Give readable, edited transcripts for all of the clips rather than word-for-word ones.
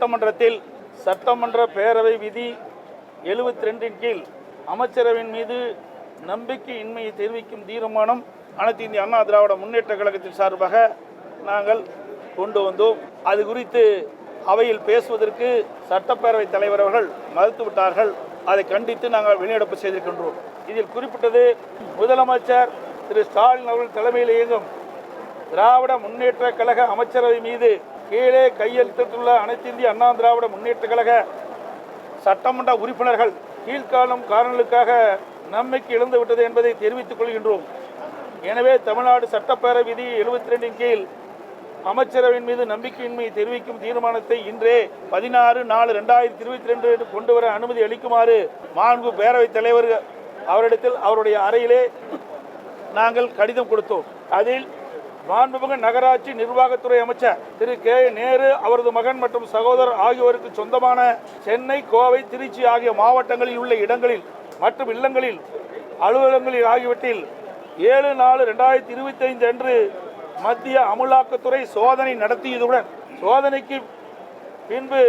சட்டமன்றத்தில் சட்டமன்ற பேரவை விதி 72 கீழ் அமைச்சரவையின் மீது நம்பிக்கையின்மையை தெரிவிக்கும் தீர்மானம் அனைத்து இந்திய அண்ணா திராவிட முன்னேற்ற கழகத்தின் சார்பாக நாங்கள் கொண்டு வந்தோம். அது குறித்து அவையில் பேசுவதற்கு சட்டப்பேரவைத் தலைவர் அவர்கள் மறுத்துவிட்டார்கள். அதை கண்டித்து நாங்கள் வெளிநடப்பு செய்திருக்கின்றோம். இதில் குறிப்பிட்டது, முதலமைச்சர் திரு ஸ்டாலின் அவர்கள் தலைமையில் இயங்கும் திராவிட முன்னேற்ற கழக அமைச்சரவை மீது கீழே கையெழுத்திட்டுள்ள அனைத்து இந்திய அண்ணா திராவிட முன்னேற்ற கழக சட்டமன்ற உறுப்பினர்கள் கீழ்காணும் காரணங்களுக்காக நம்பிக்கை இழந்துவிட்டது என்பதை தெரிவித்துக் கொள்கின்றோம். எனவே தமிழ்நாடு சட்டப்பேரவை விதி 72 கீழ் அமைச்சரவையின் மீது நம்பிக்கையின்மையை தெரிவிக்கும் தீர்மானத்தை இன்றே 16/4/2022 கொண்டு வர அனுமதி அளிக்குமாறு மாண்பு பேரவைத் தலைவர் அவரிடத்தில் அவருடைய அறையிலே நாங்கள் கடிதம் கொடுத்தோம். அதில் மாண்புமிகு நகராட்சி நிர்வாகத்துறை அமைச்சர் திரு கே நேரு, அவரது மகன் மற்றும் சகோதரர் ஆகியோருக்கு சொந்தமான சென்னை, கோவை, திருச்சி ஆகிய மாவட்டங்களில் உள்ள இடங்களில் மற்றும் இல்லங்களில், அலுவலகங்களில் ஆகியவற்றில் 7/4/2025 அன்று மத்திய அமலாக்கத்துறை சோதனை நடத்தியதுடன் சோதனைக்கு பின்பு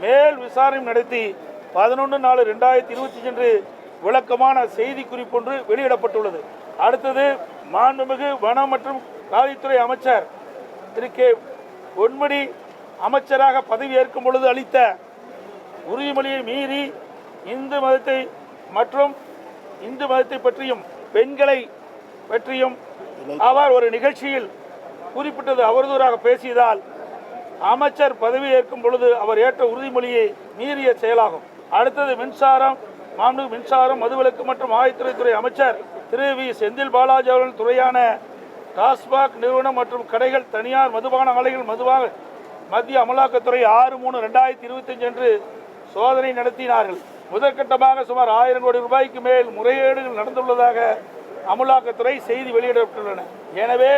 மேல் விசாரணை நடத்தி 11/4/2025 அன்று விளக்கமான செய்தி குறிப்பொன்று வெளியிடப்பட்டுள்ளது. அடுத்தது, மாண்புமிகு வன மற்றும் காவல்துறை அமைச்சர் திரு கே பொன்முடி அமைச்சராக பதவி ஏற்கும் பொழுது அளித்த உறுதிமொழியை மீறி இந்து மதத்தை மற்றும் இந்து மதத்தை பற்றியும் பெண்களை பற்றியும் அவர் ஒரு நிகழ்ச்சியில் குறிப்பிட்டது அவதூறாக பேசியதால் அமைச்சர் பதவி ஏற்கும் பொழுது அவர் ஏற்ற உறுதிமொழியை மீறிய செயலாகும். அடுத்தது, மாண்புமிகு மின்சாரம், மதுவிலக்கு மற்றும் ஆயத்துறை அமைச்சர் திரு வி செந்தில் பாலாஜி அவர்கள் துறையான டாஸ்மாக் நிறுவனம் மற்றும் கடைகள், தனியார் மதுபான ஆலைகள் மத்திய அமலாக்கத்துறை 6/3/2025 அன்று சோதனை நடத்தினார்கள். முதற்கட்டமாக சுமார் 1000 கோடி ரூபாய்க்கு மேல் முறைகேடுகள் நடந்துள்ளதாக அமலாக்கத்துறை செய்தி வெளியிடப்பட்டுள்ளன. எனவே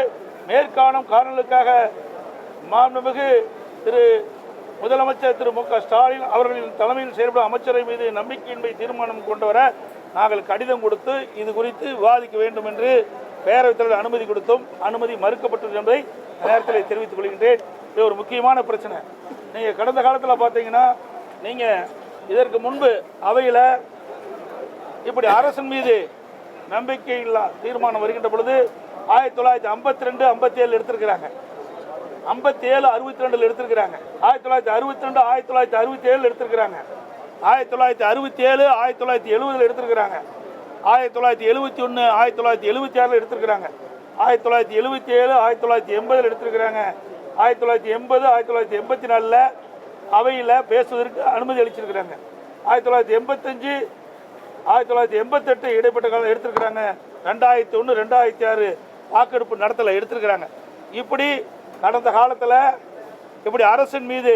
மேற்காணும் காரணங்களுக்காக மாண்புமிகு திரு முதலமைச்சர் திரு மு க ஸ்டாலின் அவர்களின் தலைமையில் செயல்படும் அமைச்சரை மீது நம்பிக்கையின்மை தீர்மானம் கொண்டு வர நாங்கள் கடிதம் கொடுத்து இது குறித்து விவாதிக்க வேண்டும் என்று பேரவைத் தலைவர் அனுமதி கொடுத்தோம். அனுமதி மறுக்கப்பட்டது என்பதை நேரத்தில் தெரிவித்துக் கொள்கின்றேன். இது ஒரு முக்கியமான பிரச்சனை. நீங்கள் கடந்த காலத்தில் பார்த்தீங்கன்னா, நீங்கள் இதற்கு முன்பு அவையில் இப்படி அரசின் மீது நம்பிக்கையில்லா தீர்மானம் வருகின்ற பொழுது 1952, 57 எடுத்திருக்கிறாங்க, 57, 62 எடுத்திருக்கிறாங்க, 1962, 1967 எடுத்திருக்கிறாங்க, 1967, 1970 எடுத்திருக்கிறாங்க, 1971, 1976 எடுத்திருக்கிறாங்க, 1977, 1980 எடுத்திருக்கிறாங்க, 1980, 1984 அவையில் பேசுவதற்கு அனுமதி அளிச்சிருக்கிறாங்க, 1985, 1988 இடைப்பட்ட காலம் எடுத்திருக்கிறாங்க, 2001, 2006 வாக்கெடுப்பு நடத்தல எடுத்திருக்கிறாங்க. இப்படி கடந்த காலத்தில் இப்படி அரசின் மீது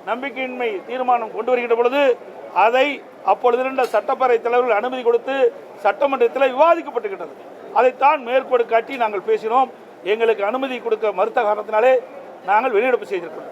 நம்பிக்கையின்மை தீர்மானம் கொண்டு வருகின்ற பொழுது அதை அப்பொழுது இருந்த சட்டப்பேரவை தலைவர்கள் அனுமதி கொடுத்து சட்டமன்றத்தில் விவாதிக்கப்பட்டுகின்றது. அதைத்தான் மேற்கோடு காட்டி நாங்கள் பேசினோம். எங்களுக்கு அனுமதி கொடுக்க மறுத்த காரணத்தினாலே நாங்கள் வெளிநடப்பு செய்திருக்கிறோம்.